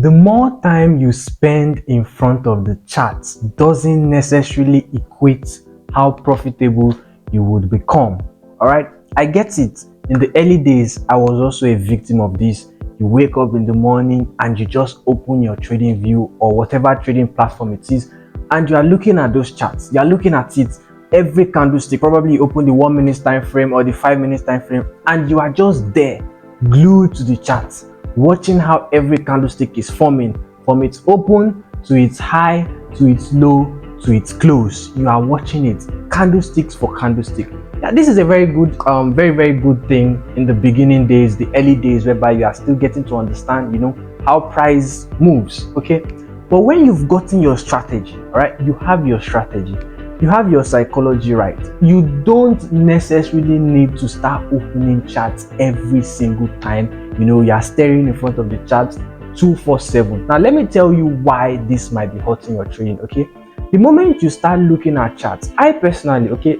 The more time you spend in front of the charts doesn't necessarily equate how profitable you would become. All right, I get it. In the early days, I was also a victim of this. You wake up in the morning and you just open your trading view or whatever trading platform it is, and you are looking at those charts. You are looking at it every candlestick. Probably you open the 1 minute time frame or the 5 minutes time frame, and you are just there, glued to the charts, watching how every candlestick is forming from its open to its high to its low to its close. You are watching it candlesticks for candlestick. Yeah, this is a very good very good thing in the beginning days, the early days, whereby you are still getting to understand how price moves. Okay, but when you've gotten your strategy, all right, you have your strategy, you have your psychology right, you don't necessarily need to start opening charts every single time you are staring in front of the charts 247. Now let me tell you why this might be hurting your trading. Okay, the moment you start looking at charts, I personally, okay,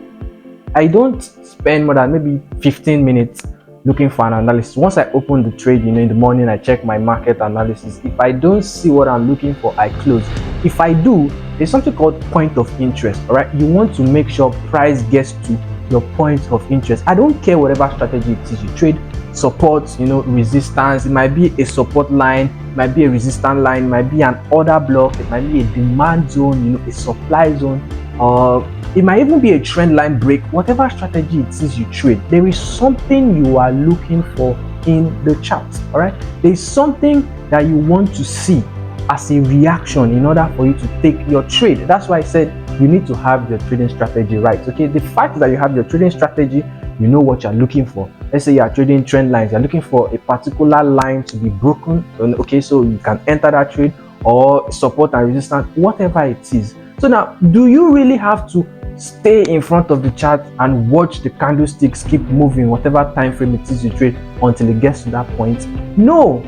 I don't spend more than maybe 15 minutes looking for an analysis. Once I open the trade, in the morning, I check my market analysis. If I don't see what I'm looking for, I close. If I do, there's something called point of interest. All right, you want to make sure price gets to your point of interest. I don't care whatever strategy it is you trade. Support, resistance. It might be a support line, it might be a resistance line, it might be an order block, it might be a demand zone, a supply zone, or it might even be a trend line break. Whatever strategy it is you trade, there is something you are looking for in the chart. All right, there is something that you want to see as a reaction in order for you to take your trade. That's why I said you need to have your trading strategy right. Okay, the fact that you have your trading strategy, you know what you're looking for. Let's say you are trading trend lines, you're looking for a particular line to be broken. Okay, so you can enter that trade, or support and resistance, whatever it is. So now, do you really have to stay in front of the chart and watch the candlesticks keep moving, whatever time frame it is you trade, until it gets to that point? No,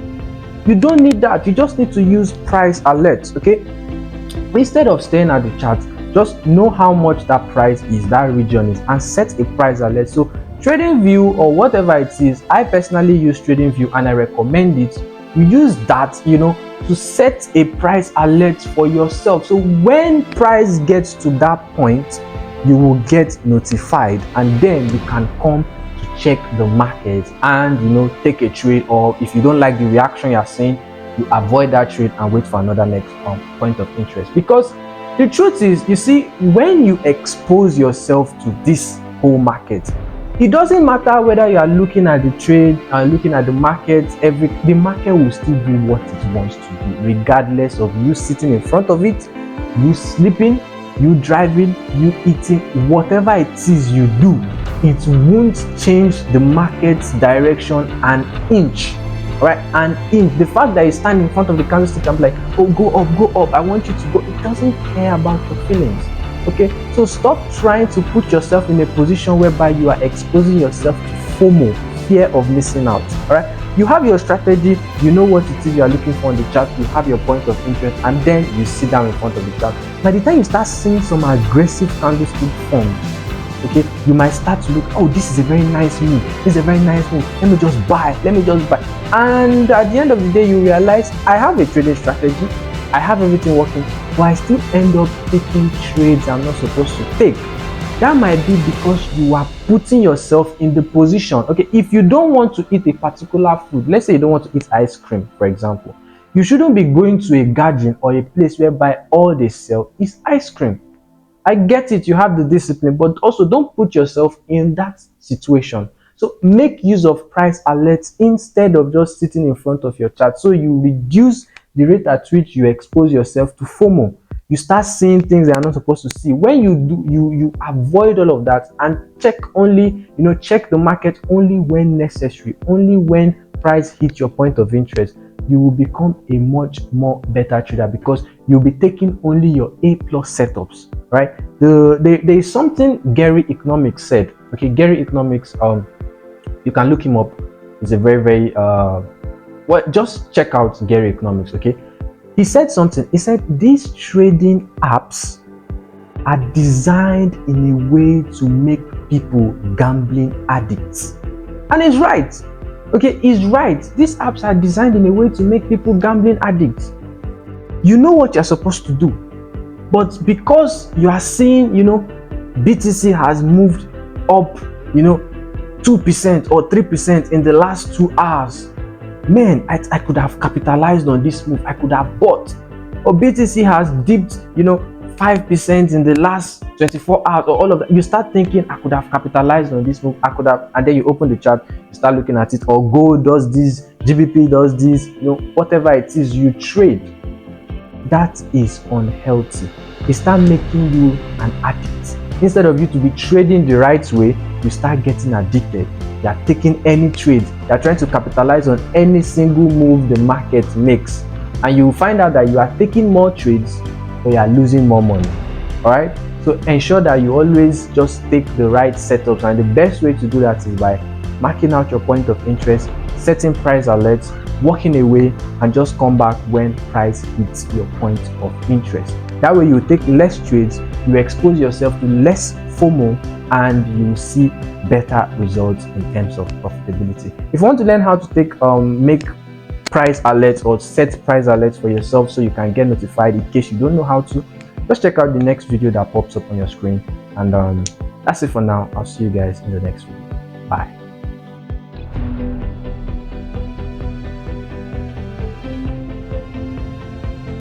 you don't need that. You just need to use price alerts. Okay, instead of staying at the chart, just know how much that price is, that region is, and set a price alert. So TradingView or whatever it is, I personally use TradingView and I recommend it. You use that to set a price alert for yourself, so when price gets to that point, you will get notified, and then you can come to check the market and take a trade. Or if you don't like the reaction you're seeing, you avoid that trade and wait for another next point of interest. Because the truth is, you see, when you expose yourself to this whole market, it doesn't matter whether you are looking at the trade and looking at the market, the market will still do what it wants to do, regardless of you sitting in front of it, you sleeping, you driving, you eating, whatever it is you do, it won't change the market's direction an inch. Right, an inch. The fact that you stand in front of the candlestick and be like, oh, go up, I want you to go, it doesn't care about your feelings. Okay, so stop trying to put yourself in a position whereby you are exposing yourself to FOMO, fear of missing out. All right, you have your strategy, you know what it is you are looking for on the chart, you have your point of interest, and then you sit down in front of the chart. By the time you start seeing some aggressive candlestick form, okay, you might start to look, oh, this is a very nice move, this is a very nice move, let me just buy. And at the end of the day, you realize, I have a trading strategy, I have everything working, but I still end up taking trades I'm not supposed to take. That might be because you are putting yourself in the position. Okay, if you don't want to eat a particular food, let's say you don't want to eat ice cream, for example, you shouldn't be going to a gathering or a place whereby all they sell is ice cream. I get it, you have the discipline, but also don't put yourself in that situation. So make use of price alerts instead of just sitting in front of your chart, so you reduce the rate at which you expose yourself to FOMO. You start seeing things that are not supposed to see. When you do, you avoid all of that and check the market only when necessary, only when price hits your point of interest. You will become a much more better trader, because you'll be taking only your A+ setups, right? There is something Gary Economics said. Okay, Gary Economics, you can look him up. He's a very just check out Gary Economics. Okay, he said something. He said these trading apps are designed in a way to make people gambling addicts, and he's right. Okay, he's right. These apps are designed in a way to make people gambling addicts. You know what you're supposed to do, but because you are seeing, BTC has moved up, 2% or 3% in the last 2 hours. Man, I could have capitalized on this move. I could have bought. Or BTC has dipped, 5% in the last 24 hours or all of that. You start thinking, I could have capitalized on this move. I could have, and then you open the chart, you start looking at it. Or gold does this, GBP does this, whatever it is you trade. That is unhealthy. It start making you an addict. Instead of you to be trading the right way, you start getting addicted. You are taking any trade. You are trying to capitalize on any single move the market makes. And you will find out that you are taking more trades, but you are losing more money. Alright? So ensure that you always just take the right setups. And the best way to do that is by marking out your point of interest, setting price alerts, walking away, and just come back when price hits your point of interest. That way you take less trades, you expose yourself to less FOMO, and you see better results in terms of profitability. If you want to learn how to make price alerts or set price alerts for yourself so you can get notified in case you don't know how to, just check out the next video that pops up on your screen. And that's it for now. I'll see you guys in the next video. Bye.